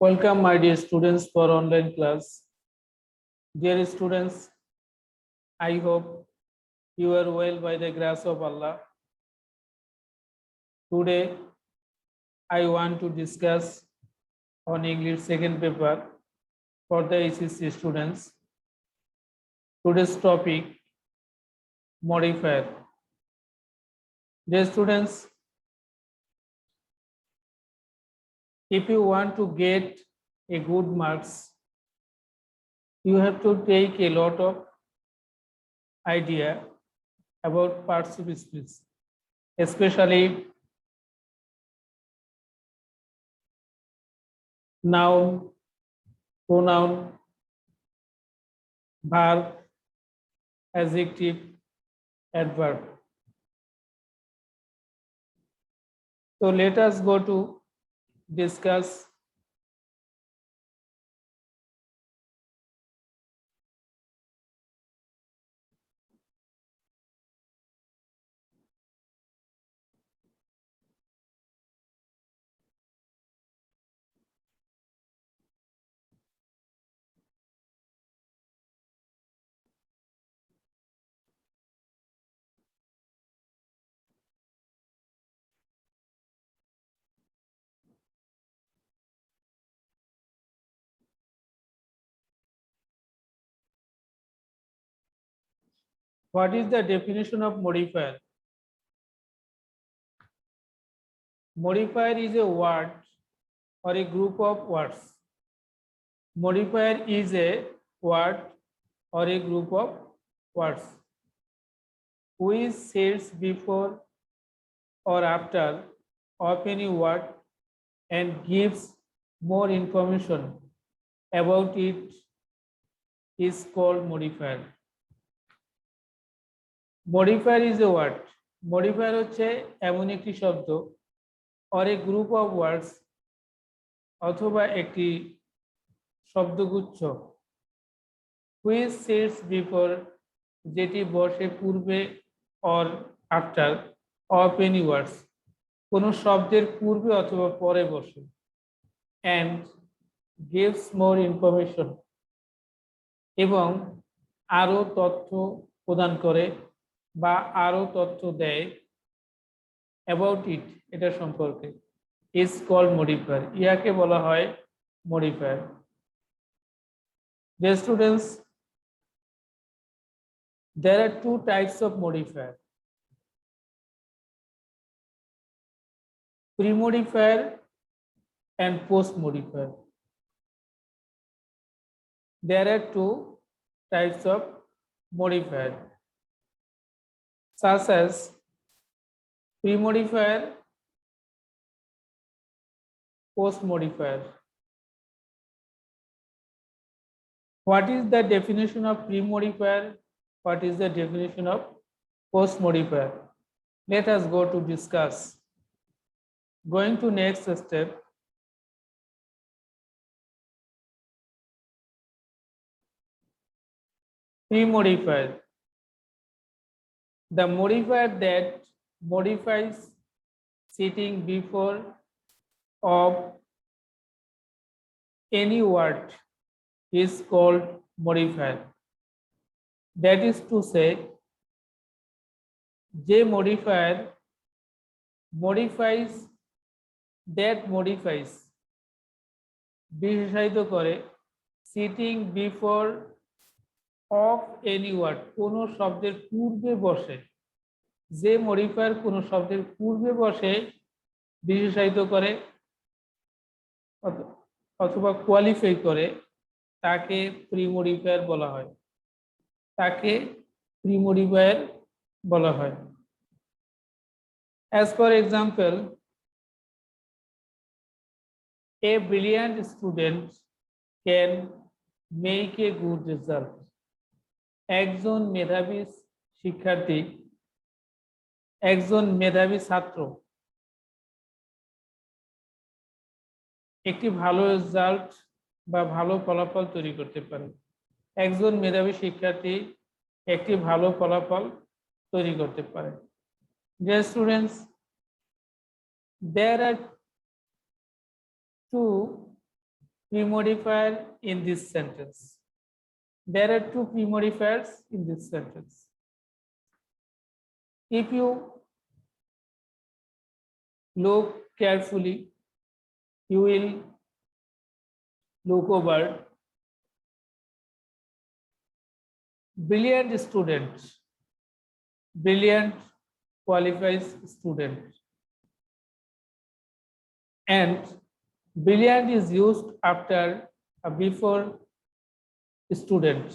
Welcome, my dear students, for online class. Dear students, I hope you are well by the grace of Allah. Today, I want to discuss on English second paper for the ACC students. Today's topic, modifier. Dear students, if you want to get a good marks, you have to take a lot of idea about parts of speech, especially noun, pronoun, verb, adjective, adverb. So let us go to discuss what is the definition of modifier. Modifier is a word or a group of words. Modifier is a word or a group of words which sits before or after of any word and gives more information about it is called modifier. Modifier is a word. Modifier হচ্ছে এমন একটি শব্দ or a group of words অথবা একটি শব্দগুচ্ছ which sits before যেটি বসে পূর্বে or after of any words কোনো শব্দের পূর্বে অথবা পরে বসে and gives more information এবং আরো তথ্য প্রদান করে বা আরো তথ্য দেয় about it এটা সম্পর্কে is called modifier. ইয়াকে বলা হয় modifier. Dear students, there are two types of modifier. Pre-modifier and post-modifier. There are two types of modifier, such as pre-modifier, post-modifier. What is the definition of pre-modifier? What is the definition of post-modifier? Let us go to discuss. Going to next step. Pre-modifier. The modifier that modifies sitting before of any word is called modifier. That is to say, J modifier modifies that modifies বিশেষায়িত করে sitting before of any word কোনো শব্দের পূর্বে বসে যে modifier কোনো শব্দের পূর্বে বসে বিশেষায়িত করে অথবা কোয়ালিফাই করে তাকে প্রি-মডিফায়ার বলা হয় তাকে প্রি-মডিফায়ার বলা হয় as for example, a brilliant student can make a good result. একজন মেধাবী শিক্ষার্থী একজন মেধাবী ছাত্র একটি ভালো রেজাল্ট বা ভালো ফলাফল তৈরি করতে পারে একজন মেধাবী শিক্ষার্থী একটি ভালো ফলাফল তৈরি করতে পারে Dear students, there are two pre-modifier in this sentence. There are two pre-modifiers in this sentence. If you look carefully, you will look over brilliant student. Brilliant qualifies student. And brilliant is used after before student.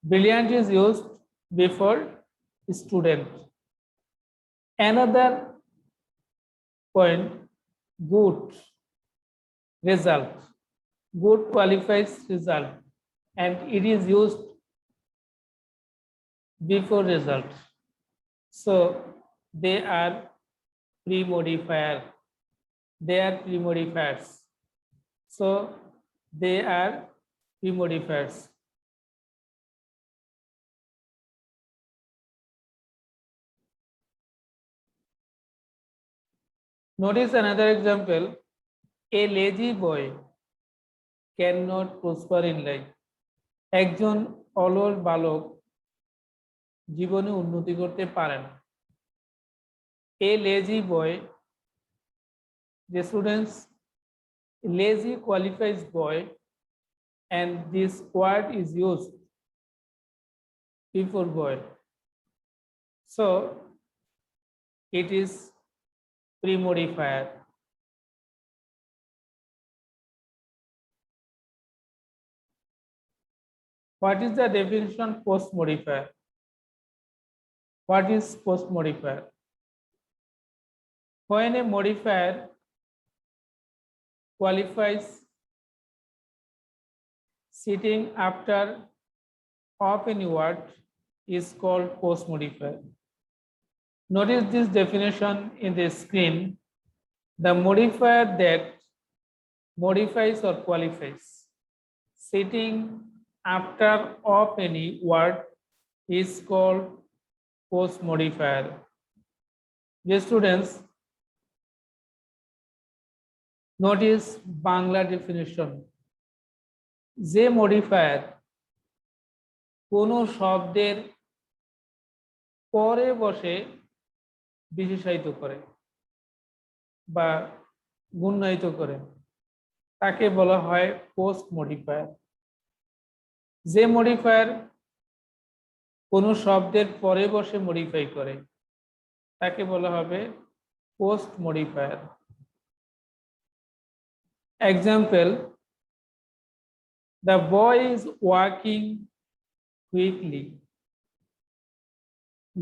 Brilliant is used before student. Another point, good result. Good qualifies result and it is used before result. So they are pre-modifier. They are pre-modifiers. So they are pre-modifiers. Notice another example. A lazy boy cannot prosper in life. একজন অলস বালক জীবনে উন্নতি করতে পারে না। A lazy boy, the students, lazy qualifies boy and this word is used before boy. So it is pre-modifier. What is the definition post modifier? What is post modifier? When a modifier qualifies sitting after of any word is called post modifier. Notice this definition in the screen. The modifier that modifies or qualifies sitting after of any word is called post modifier. Dear students, notice Bangla definition. যে modifier কোনো শব্দের পরে বসে বিশেষায়িত করে বা গুণায়িত করে তাকে বলা হয় পোস্ট মডিফায়ার। যে মডিফায়ার কোনো শব্দের পরে বসে মডিফাই করে তাকে বলা হবে post modifier. Example, the boy is walking quickly.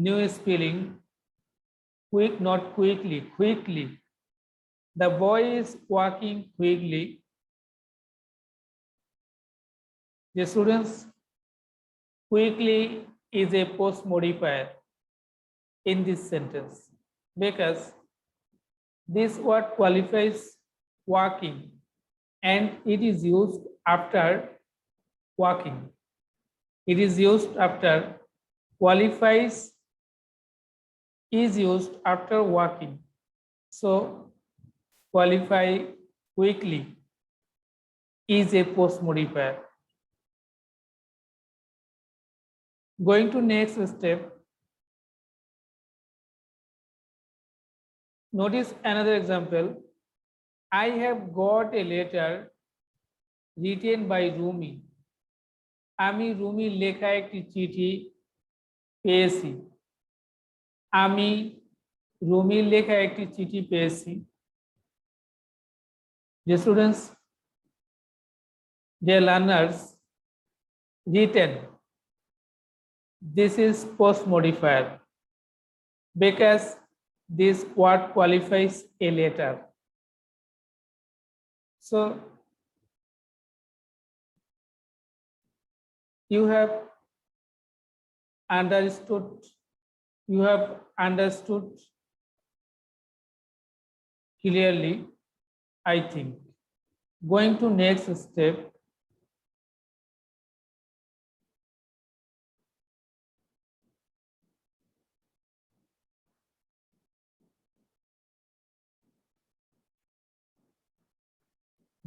New spelling, quick, not quickly, quickly. The boy is walking quickly. The students, quickly is a post modifier in this sentence because this word qualifies walking and it is used after walking. It is used after qualifies is used after walking. So qualify quickly is a post modifier. Going to next step. Notice another example. I have got a letter written by Rumi. আমি রুমির লেখা একটি চিঠি পেয়েছি। আমি রুমির লেখা একটি চিঠি পেয়েছি। The students, dear learners, written. This is post modifier because this word qualifies a letter. So you have understood clearly, I think. Going to next step.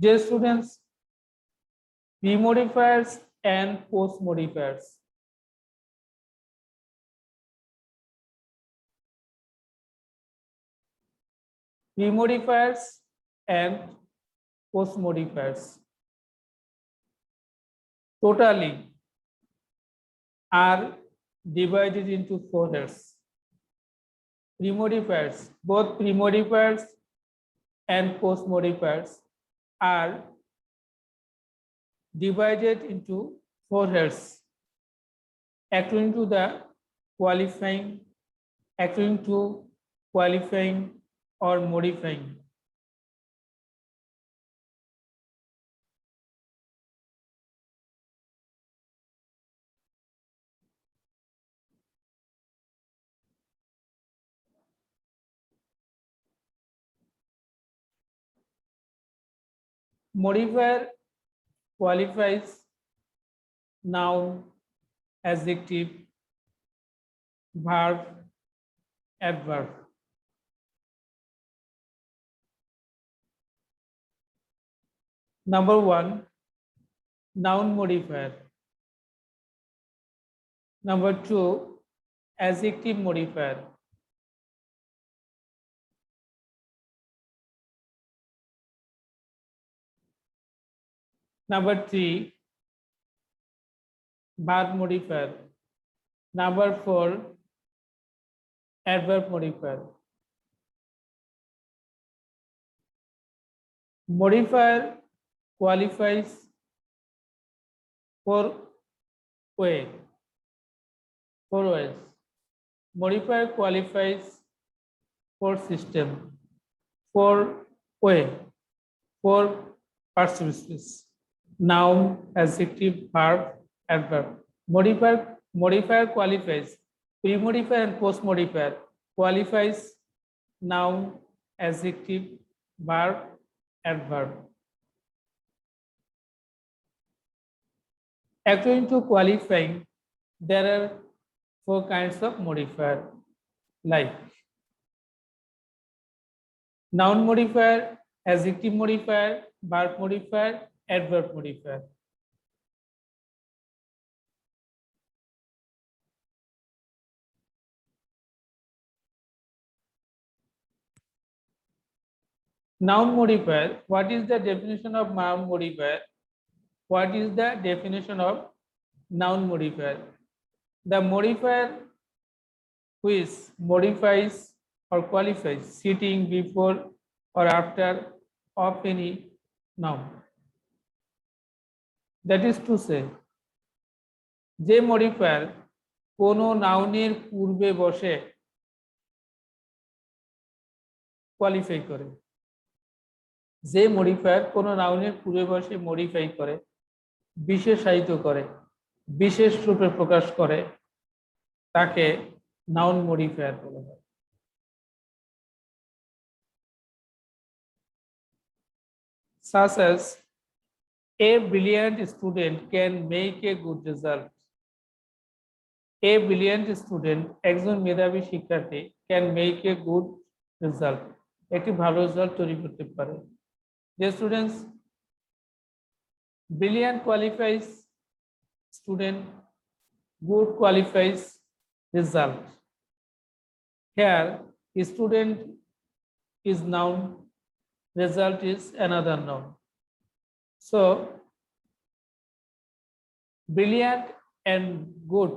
Dear students, Pre-modifiers and post-modifiers. Pre-modifiers and post-modifiers totally are divided into four heads. Pre-modifiers, both pre-modifiers and post-modifiers are divided into four heads according to qualifying or modifying. Modifier qualifies noun, adjective, verb, adverb. Number one, noun modifier. Number two, adjective modifier. Number three, verb modifier. Number four, adverb modifier. Modifier qualifies four ways. Modifier qualifies four system, four participles: noun, adjective, verb, adverb. Modifier qualifies pre-modifier and post-modifier qualifies noun, adjective, verb, adverb. According to qualifying, there are four kinds of modifier, like noun modifier, adjective modifier, verb modifier, adverb modifier. Noun modifier, what is the definition of noun modifier? What is the definition of noun modifier? The modifier which modifies or qualifies sitting before or after of any noun. That is to say, যে modifier কোনো নাউনের পূর্বে বসে qualify করে, যে modifier কোনো নাউনের পূর্বে বসে মডিফাই করে, বিশেষায়িত করে, বিশেষ রূপে প্রকাশ করে, তাকে নাউন মডিফায়ার বলা হয়। Such as a brilliant student can make a good result. A brilliant student, একজন মেধাবী শিক্ষার্থী, can make a good result. একটি ভালো রেজাল্ট তৈরি করতে পারে। The students, brilliant qualifies student, good qualifies result. Here, student is noun, result is another noun. So, brilliant and good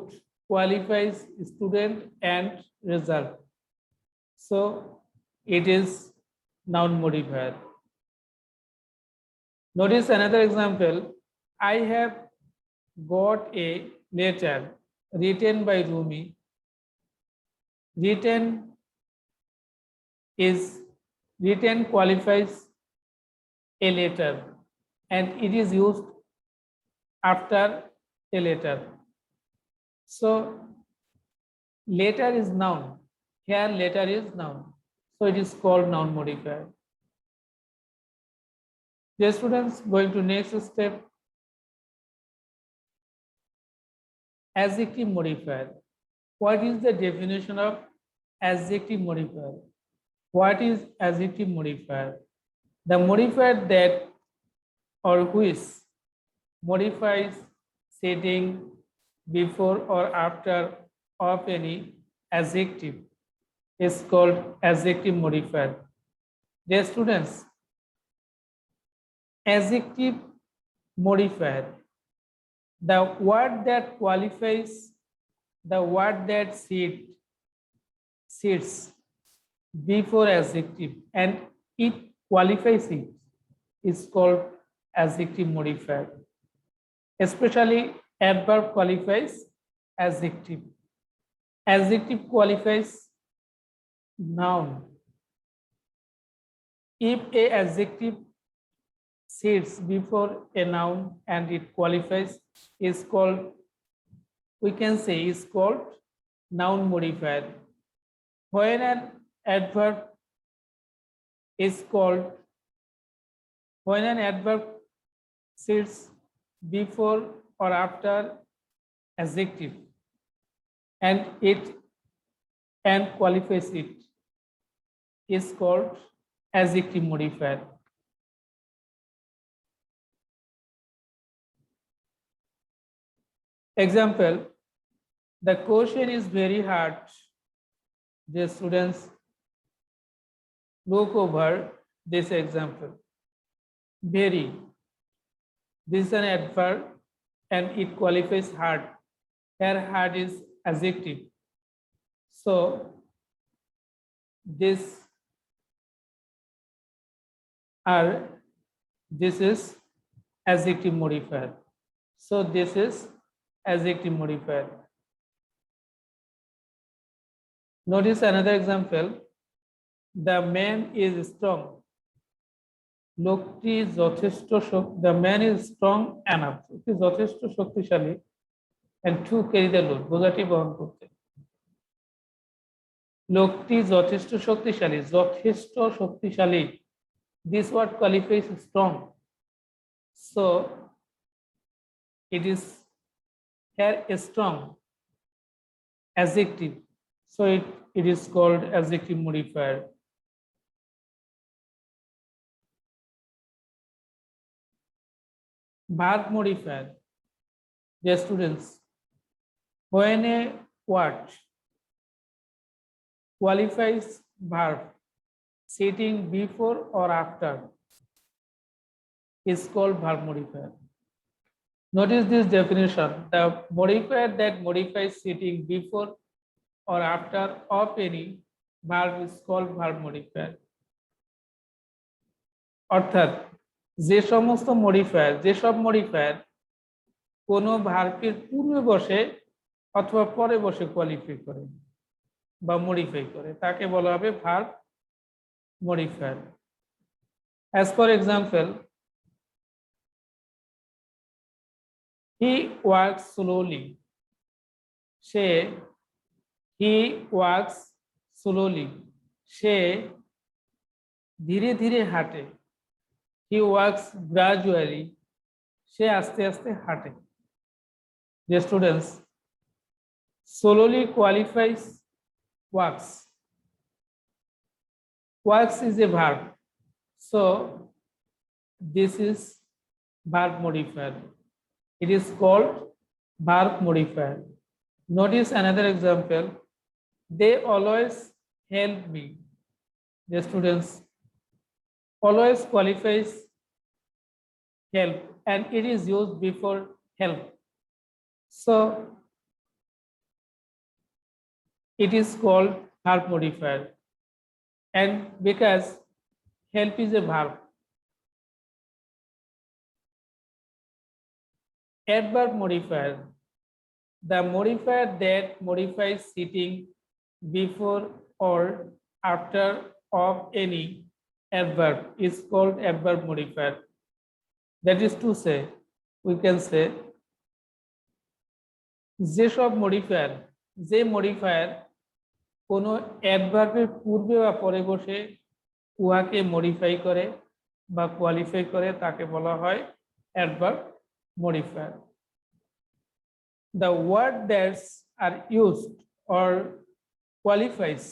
qualifies student and result. So, it is noun modifier. Notice another example. I have got a letter written by Rumi. Written qualifies a letter and it is used after a letter. So letter is noun. Here letter is noun. So it is called noun modifier. Dear students, going to next step. Adjective modifier. What is the definition of adjective modifier? What is adjective modifier? The modifier that or which modifies sitting before or after of any adjective is called adjective modifier. Dear students, adjective modifier, the word that qualifies the word that sits before adjective and it qualifies it is called adjective modifier. Especially adverb qualifies adjective. Adjective qualifies noun. If a adjective sits before a noun and it qualifies is called, we can say is called noun modifier. When an adverb is called, when an adverb sits before or after adjective and qualifies it is called adjective modifier. Example, the question is very hard. The students look over this example. Very. This is an adverb and it qualifies hard. Here hard is adjective. So this is adjective modifier. So this is adjective modifier. Notice another example. The man is strong. লোকটি যথেষ্ট the man is strong enough. It is যথেষ্ট শক্তিশালী and to carry the load. বোঝাটি বহন করতে। লোকটি যথেষ্ট শক্তিশালী. This word qualifies strong. So it is here a strong adjective. So it is called adjective modifier. Verb modifier. Dear students, when a word qualifies verb sitting before or after is called verb modifier. Notice this definition. The modifier that modifies sitting before or after of any verb is called verb modifier. অর্থাৎ যে সমস্ত modifier, যেসব modifier কোনো ভার্বের পূর্বে বসে অথবা পরে বসে কোয়ালিফাই করে বা মডিফাই করে তাকে বলা হবে verb modifier. As for example, he walks slowly. He walks slowly. সে ধীরে ধীরে হাঁটে। He walks gradually. সে আস্তে আস্তে হাঁটে। Dear students, slowly qualifies walks. Walks is a verb. So this is verb modifier. It is called verb modifier. Notice another example. They always help me. Dear students, always qualifies help and it is used before help. So it is called verb modifier. And because help is a verb, adverb modifier, the modifier that modifies sitting before or after of any adverb is called adverb modifier. That is to say, we can say যেসব modifier, যে modifier কোনো অ্যাডভার্বের পূর্বে বা পরে বসে উহাকে modify করে বা কোয়ালিফাই করে তাকে বলা হয় adverb modifier. The word that are used or qualifies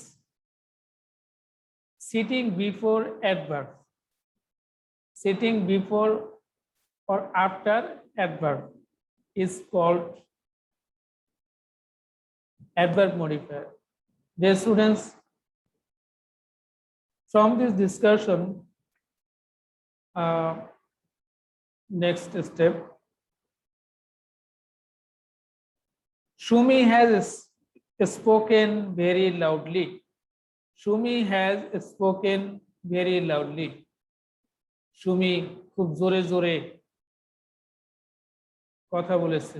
sitting before adverb, sitting before or after adverb is called adverb modifier. Dear students, from this discussion, next step, Shumi has spoken very loudly. Shumi has spoken very loudly. Shumi খুব জোরে জোরে কথা বলেছে।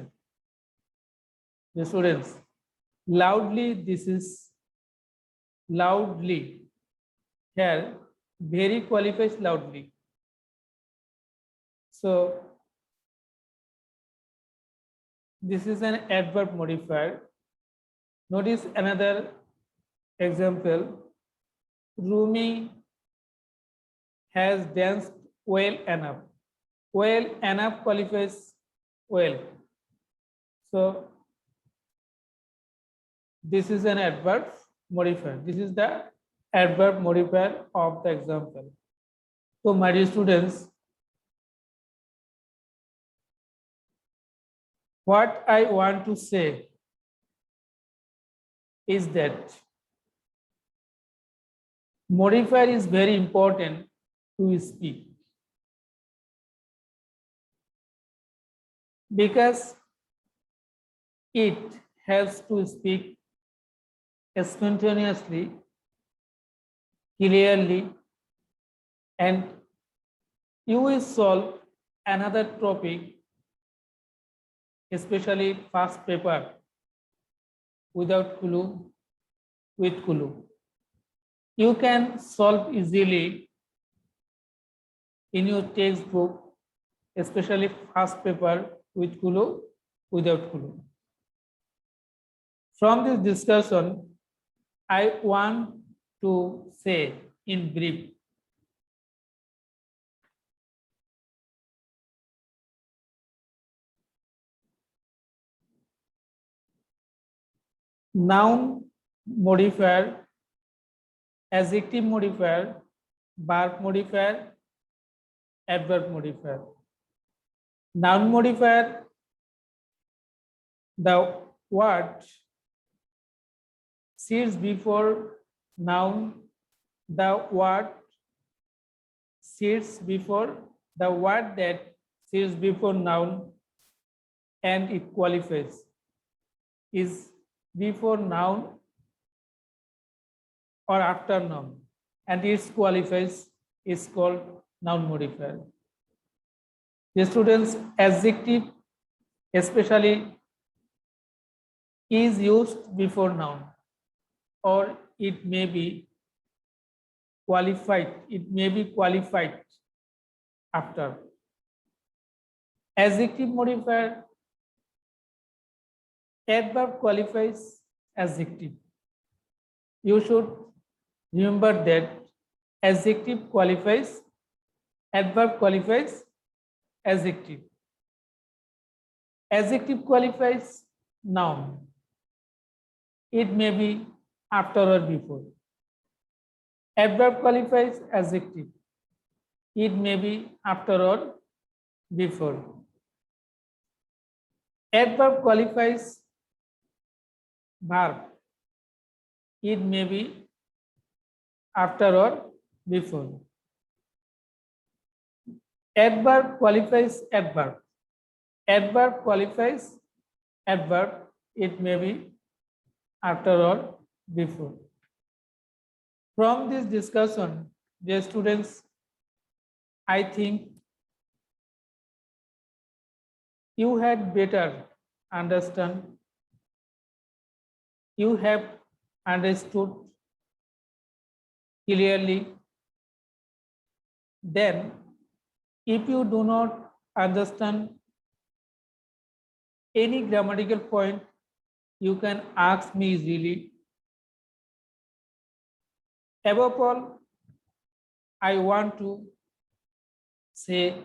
The students, loudly, this is loudly. Here, very qualifies loudly. So, this is an adverb modifier. Notice another example. Rumi has danced well enough. Well enough qualifies well. So, this is an adverb modifier. This is the adverb modifier of the example. So, my dear students, what I want to say is that modifier is very important to speak, because it helps to speak spontaneously, clearly, and you will solve another topic, especially past paper, without clue, with clue. You can solve easily in your textbook, especially past paper with clue, without clue. From this discussion, I want to say in brief, noun modifier, adjective modifier, verb modifier, adverb modifier. Noun modifier, the word sits before noun, the word sits before the word that sits before noun and it qualifies, is before noun or after noun, and its qualifies is called noun modifier. The students, adjective especially is used before noun, or it may be qualified, after. Adjective modifier, adverb qualifies adjective. You should remember that adjective qualifies, adverb qualifies adjective. Adjective qualifies noun. It may be after or before. Adverb qualifies adjective. It may be after or before. Adverb qualifies verb. It may be after or before. Adverb qualifies adverb. Adverb qualifies adverb. It may be after or before. From this discussion, dear students, I think you had better understand, you have understood clearly. Then, if you do not understand any grammatical point, you can ask me easily. Above all, I want to say,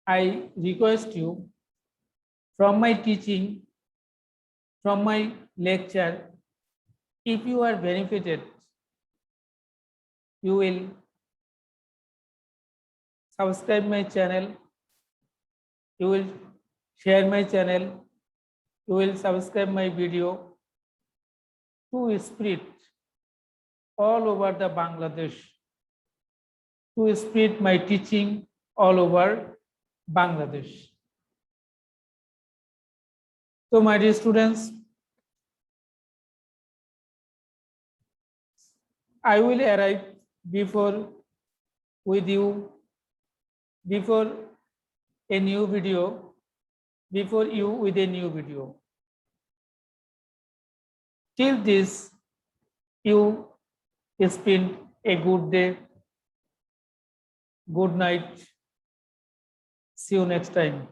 I request you, from my teaching, from my lecture, if you are benefited, you will subscribe my channel, You will share my channel. You will subscribe my video to spread all over the Bangladesh, to spread my teaching all over Bangladesh. So my dear students, I will arrive before with you, before a new video, before you with a new video. Till this, you spend a good day. Good night. See you next time.